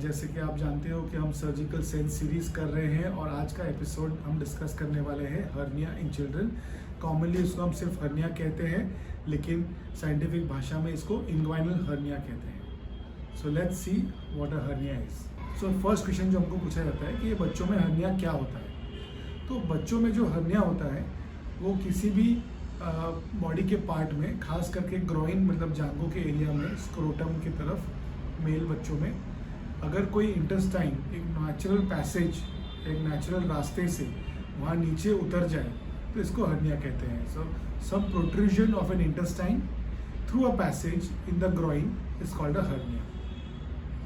जैसे कि आप जानते हो कि हम सर्जिकल सेंस सीरीज़ कर रहे हैं और आज का एपिसोड हम डिस्कस करने वाले हैं हर्निया इन चिल्ड्रन। कॉमनली इसको हम सिर्फ हर्निया कहते हैं, लेकिन साइंटिफिक भाषा में इसको इंग्वाइनल हर्निया कहते हैं। So let's see what a hernia is. So first question जो हमको पूछा जाता है कि ये बच्चों में हर्निया क्या होता है। तो बच्चों में जो हर्निया होता है वो किसी भी बॉडी के पार्ट में, खास करके ग्रोइन मतलब जांघों के एरिया में, स्क्रोटम की तरफ मेल बच्चों में अगर कोई इंटेस्टाइन एक नेचुरल पैसेज, एक नेचुरल रास्ते से वहाँ नीचे उतर जाए तो इसको हर्निया कहते हैं। So some protrusion of an intestine through a passage in the groin is called a hernia.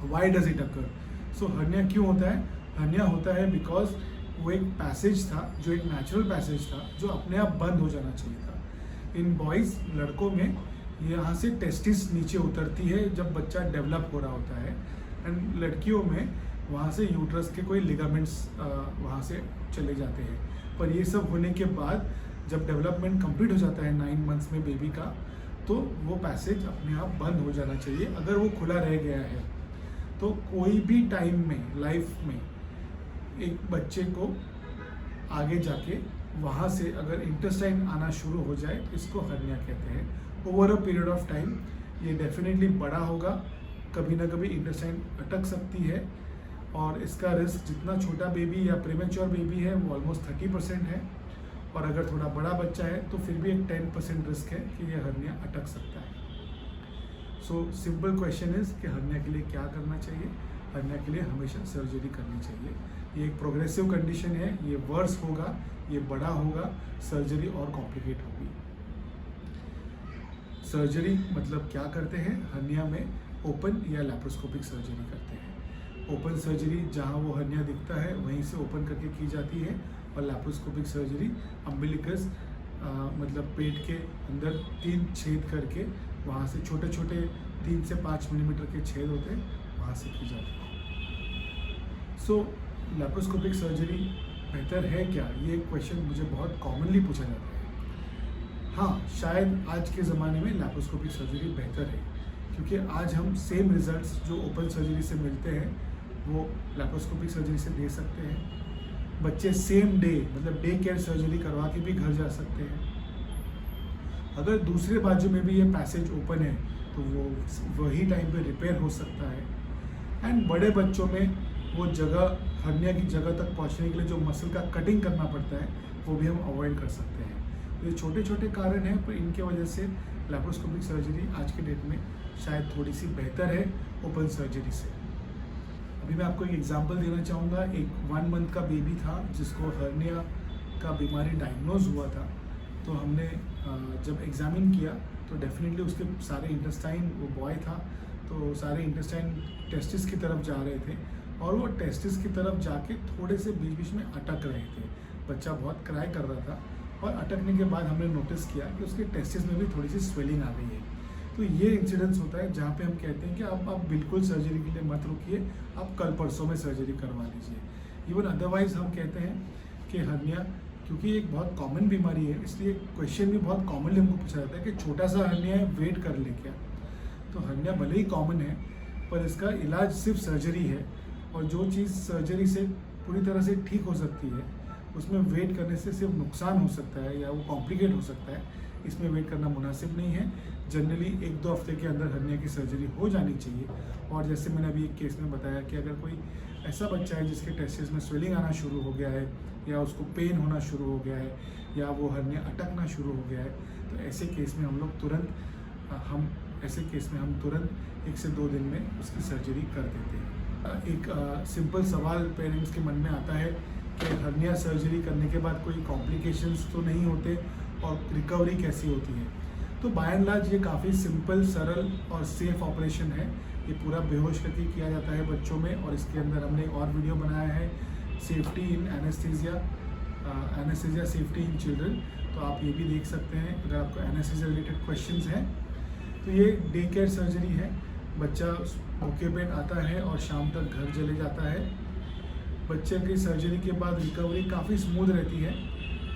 Why does it occur? So hernia क्यों होता है? हर्निया होता है बिकॉज वो एक पैसेज था, जो एक नेचुरल पैसेज था, जो अपने आप बंद हो जाना चाहिए था। इन बॉयज़, लड़कों में यहाँ से टेस्टिस नीचे उतरती है जब बच्चा डेवलप हो रहा होता है, एंड लड़कियों में वहाँ से यूट्रस के कोई लिगामेंट्स वहाँ से चले जाते हैं। पर ये सब होने के बाद जब डेवलपमेंट कंप्लीट हो जाता है 9 मंथ्स में बेबी का, तो वो पैसेज अपने आप बंद हो जाना चाहिए। अगर वो खुला रह गया है तो कोई भी टाइम में लाइफ में एक बच्चे को आगे जाके वहाँ से अगर इंटेस्टाइन आना शुरू हो जाए, इसको हर्निया कहते हैं। Over a period of time ये डेफिनेटली बड़ा होगा, कभी ना कभी इंटेस्टाइन अटक सकती है, और इसका रिस्क जितना छोटा बेबी या प्रीमेच्योर बेबी है वो ऑलमोस्ट 30% है, और अगर थोड़ा बड़ा बच्चा है तो फिर भी एक 10% रिस्क है कि ये हर्निया अटक सकता है। सो सिंपल क्वेश्चन इज कि हर्निया के लिए क्या करना चाहिए? हर्निया के लिए हमेशा सर्जरी करनी चाहिए। ये एक प्रोग्रेसिव कंडीशन है, ये वर्स होगा, ये बड़ा होगा, सर्जरी और कॉम्प्लिकेट होगी। सर्जरी मतलब क्या करते हैं? हर्निया में ओपन या लैप्रोस्कोपिक सर्जरी करते हैं। ओपन सर्जरी जहां वो हर्निया दिखता है वहीं से ओपन करके की जाती है, और लैप्रोस्कोपिक सर्जरी अम्बिलिकस मतलब पेट के अंदर 3 छेद करके वहाँ से छोटे छोटे 3 से 5 मिलीमीटर के छेद होते हैं, वहाँ से की जाती है। सो लैप्रोस्कोपिक सर्जरी बेहतर है क्या? ये क्वेश्चन मुझे बहुत कॉमनली पूछा जाता है। हाँ, शायद आज के ज़माने में लैप्रोस्कोपिक सर्जरी बेहतर है, क्योंकि आज हम सेम रिजल्ट्स जो ओपन सर्जरी से मिलते हैं वो लैप्रोस्कोपिक सर्जरी से दे सकते हैं। बच्चे सेम डे मतलब डे केयर सर्जरी करवा के भी घर जा सकते हैं। अगर दूसरे बाजू में भी ये पैसेज ओपन है तो वो वही टाइम पे रिपेयर हो सकता है। एंड बड़े बच्चों में वो जगह, हर्निया की जगह तक पहुंचने के लिए जो मसल का कटिंग करना पड़ता है वो भी हम अवॉइड कर सकते हैं। तो ये छोटे छोटे कारण हैं, पर इनके वजह से लैप्रोस्कोपिक सर्जरी आज के डेट में शायद थोड़ी सी बेहतर है ओपन सर्जरी से। अभी मैं आपको एक एग्जांपल देना चाहूँगा। एक 1 मंथ का बेबी था जिसको हर्निया का बीमारी डायग्नोज हुआ था। तो हमने जब एग्जामिन किया तो डेफिनेटली उसके सारे इंटेस्टाइन, वो बॉय था तो सारे इंटेस्टाइन टेस्टिस की तरफ जा रहे थे, और वो टेस्टिस की तरफ जाके थोड़े से बीच बीच में अटक रहे थे। बच्चा बहुत क्राई कर रहा था, और अटकने के बाद हमने नोटिस किया कि उसके टेस्टिस में भी थोड़ी सी स्वेलिंग आ गई है। तो ये इंसिडेंस होता है जहाँ पे हम कहते हैं कि आप बिल्कुल सर्जरी के लिए मत रुकिए, आप कल परसों में सर्जरी करवा लीजिए। इवन अदरवाइज हम कहते हैं कि हर्निया, क्योंकि एक बहुत कॉमन बीमारी है, इसलिए क्वेश्चन भी बहुत कॉमनली हमको पूछा जाता है कि छोटा सा हर्निया है, वेट कर ले क्या? तो हर्निया भले ही कॉमन है, पर इसका इलाज सिर्फ सर्जरी है, और जो चीज़ सर्जरी से पूरी तरह से ठीक हो सकती है उसमें वेट करने से सिर्फ नुकसान हो सकता है या वो कॉम्प्लिकेट हो सकता है। इसमें वेट करना मुनासिब नहीं है। जनरली 1-2 हफ्ते के अंदर हर्निया की सर्जरी हो जानी चाहिए। और जैसे मैंने अभी एक केस में बताया कि अगर कोई ऐसा बच्चा है जिसके टेस्टिस में स्वेलिंग आना शुरू हो गया है, या उसको पेन होना शुरू हो गया है, या वो हर्निया अटकना शुरू हो गया है, तो ऐसे केस में हम तुरंत 1 से 2 दिन में उसकी सर्जरी कर देते हैं। एक सिंपल सवाल पेरेंट्स के मन में आता है कि हर्निया सर्जरी करने के बाद कोई कॉम्प्लिकेशंस तो नहीं होते, और रिकवरी कैसी होती है? तो बाय एंड लार्ज ये काफ़ी सिंपल, सरल और सेफ ऑपरेशन है। ये पूरा बेहोश करके किया जाता है बच्चों में, और इसके अंदर हमने एक और वीडियो बनाया है, safety in anaesthesia safety in children. तो आप ये भी देख सकते हैं अगर आपको एनेस्थीसिया रिलेटेड क्वेश्चंस हैं। तो ये डे केयर सर्जरी है, बच्चा मौके पे आता है और शाम तक घर चले जाता है। बच्चे की सर्जरी के बाद रिकवरी काफ़ी स्मूथ रहती है।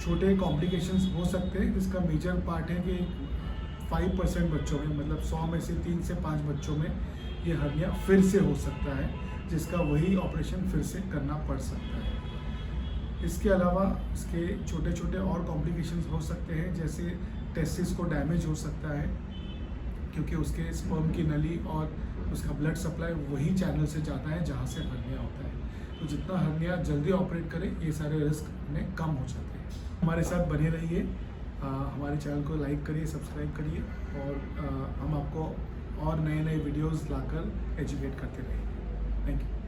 छोटे कॉम्प्लिकेशंस हो सकते हैं, जिसका मेजर पार्ट है कि 5% बच्चों में, मतलब 100 में से 3 से 5 बच्चों में ये हर्निया फिर से हो सकता है, जिसका वही ऑपरेशन फिर से करना पड़ सकता है। इसके अलावा इसके छोटे छोटे और कॉम्प्लिकेशंस हो सकते हैं, जैसे टेस्टिस को डैमेज हो सकता है, क्योंकि उसके स्पर्म की नली और उसका ब्लड सप्लाई वही चैनल से जाता है जहाँ से हर्निया होता है। तो जितना हर्निया जल्दी ऑपरेट करें, ये सारे रिस्क में कम हो जाते हैं। हमारे साथ बने रहिए, हमारे चैनल को लाइक करिए, सब्सक्राइब करिए, और हम आपको और नए नए वीडियोस लाकर एजुकेट करते रहेंगे। Thank you.